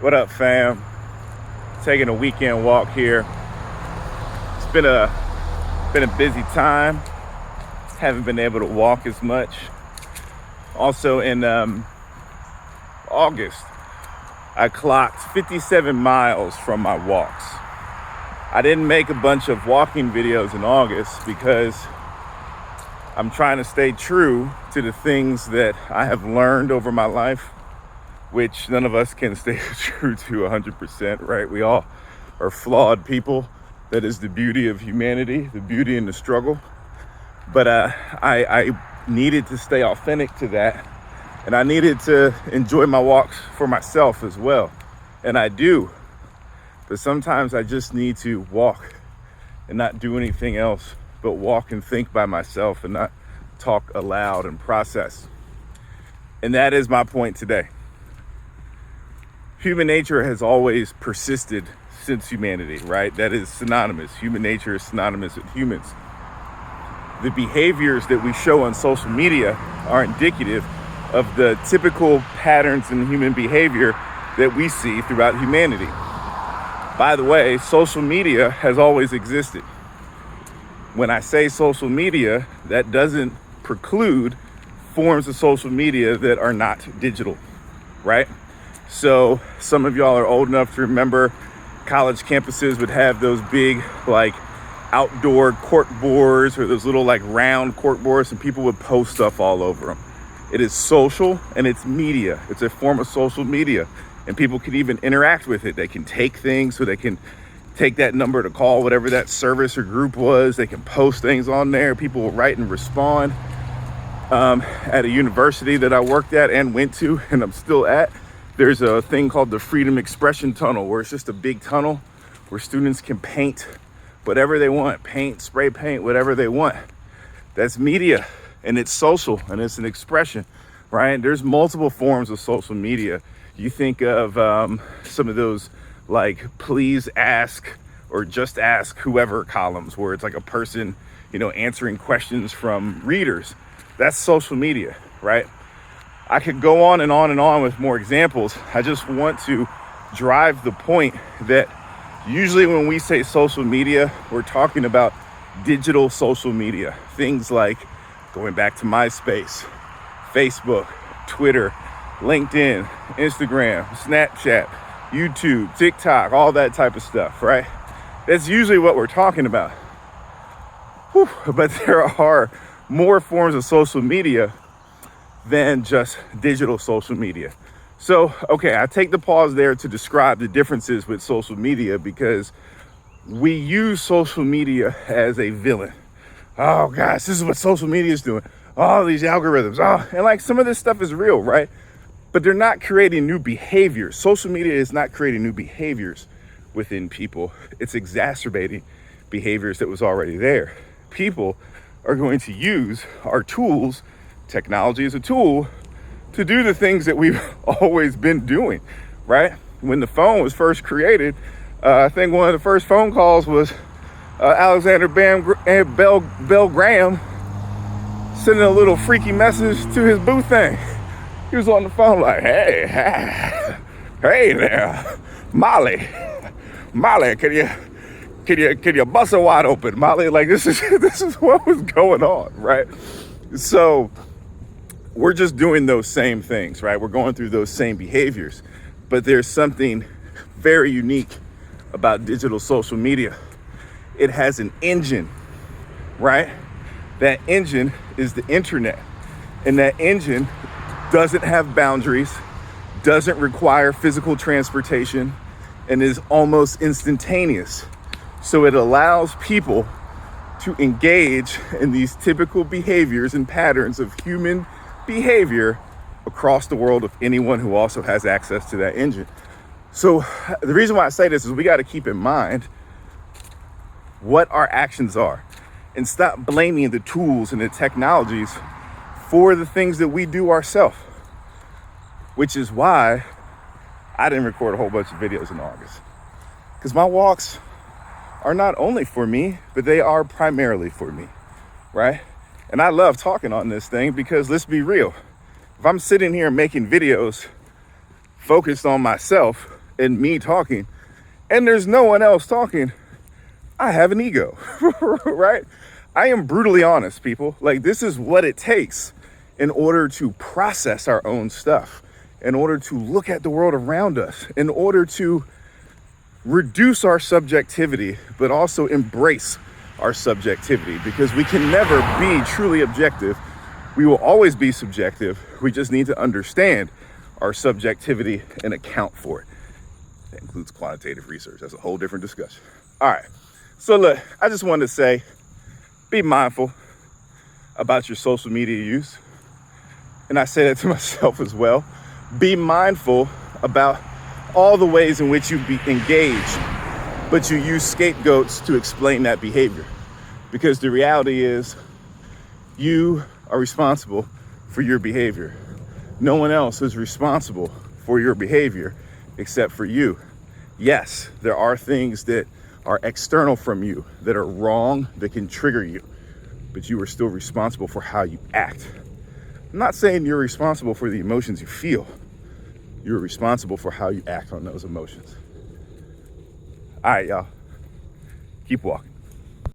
What up, fam? Taking a weekend walk here. It's been a busy time. Haven't been able to walk as much. Also in August, I clocked 57 miles from my walks. I didn't make a bunch of walking videos in August because I'm trying to stay true to the things that I have learned over my life, which none of us can stay true to 100%, right? We all are flawed people. That is the beauty of humanity, the beauty in the struggle. But I needed to stay authentic to that. And I needed to enjoy my walks for myself as well. And I do. But sometimes I just need to walk and not do anything else but walk and think by myself and not talk aloud and process. And that is my point today. Human nature has always persisted since humanity, right? That is synonymous. Human nature is synonymous with humans. The behaviors that we show on social media are indicative of the typical patterns in human behavior that we see throughout humanity. By the way, social media has always existed. When I say social media, that doesn't preclude forms of social media that are not digital, right? So some of y'all are old enough to remember college campuses would have those big like outdoor cork boards or those little like round cork boards, and people would post stuff all over them. It is social and it's media. It's a form of social media, and people can even interact with it. They can take things, so they can take that number to call whatever that service or group was. They can post things on there. People will write and respond. At a university that I worked at and went to and I'm still at, there's a thing called the Freedom Expression Tunnel, where it's just a big tunnel where students can paint whatever they want, paint, spray paint, whatever they want. That's media, and it's social, and it's an expression, right? There's multiple forms of social media. You think of some of those like please ask or just ask whoever columns, where it's like a person, answering questions from readers. That's social media, right? I could go on and on and on with more examples. I just want to drive the point that usually when we say social media, we're talking about digital social media. Things like going back to MySpace, Facebook, Twitter, LinkedIn, Instagram, Snapchat, YouTube, TikTok, all that type of stuff, right? That's usually what we're talking about. Whew. But there are more forms of social media than just digital social media. So, okay, I take the pause there to describe the differences with social media, because we use social media as a villain. Oh gosh, this is what social media is doing. All these algorithms. And like some of this stuff is real, right? But they're not creating new behaviors. Social media is not creating new behaviors within people. It's exacerbating behaviors that was already there. People are going to use our tools. Technology is a tool to do the things that we've always been doing, right? When the phone was first created, I think one of the first phone calls was Alexander Bell Graham sending a little freaky message to his boo thing. He was on the phone like, hey there, Molly, can you bust it wide open, Molly? Like this is what was going on, right? So we're just doing those same things, right? We're going through those same behaviors, but there's something very unique about digital social media. It has an engine, right? That engine is the internet, and that engine doesn't have boundaries, doesn't require physical transportation, and is almost instantaneous. So it allows people to engage in these typical behaviors and patterns of human behavior across the world of anyone who also has access to that engine. So the reason why I say this is we got to keep in mind what our actions are and stop blaming the tools and the technologies for the things that we do ourselves, which is why I didn't record a whole bunch of videos in August, because my walks are not only for me, but they are primarily for me, right? And I love talking on this thing because let's be real. If I'm sitting here making videos focused on myself and me talking, and there's no one else talking, I have an ego, right? I am brutally honest, people. Like, this is what it takes in order to process our own stuff, in order to look at the world around us, in order to reduce our subjectivity, but also embrace our subjectivity, because we can never be truly objective. We will always be subjective. We just need to understand our subjectivity and account for it. That includes quantitative research. That's a whole different discussion. All right. So look, I just wanted to say, be mindful about your social media use. And I say that to myself as well. Be mindful about all the ways in which you engage, but you use scapegoats to explain that behavior. Because the reality is, you are responsible for your behavior. No one else is responsible for your behavior except for you. Yes, there are things that are external from you that are wrong, that can trigger you, but you are still responsible for how you act. I'm not saying you're responsible for the emotions you feel. You're responsible for how you act on those emotions. All right, y'all. Keep walking.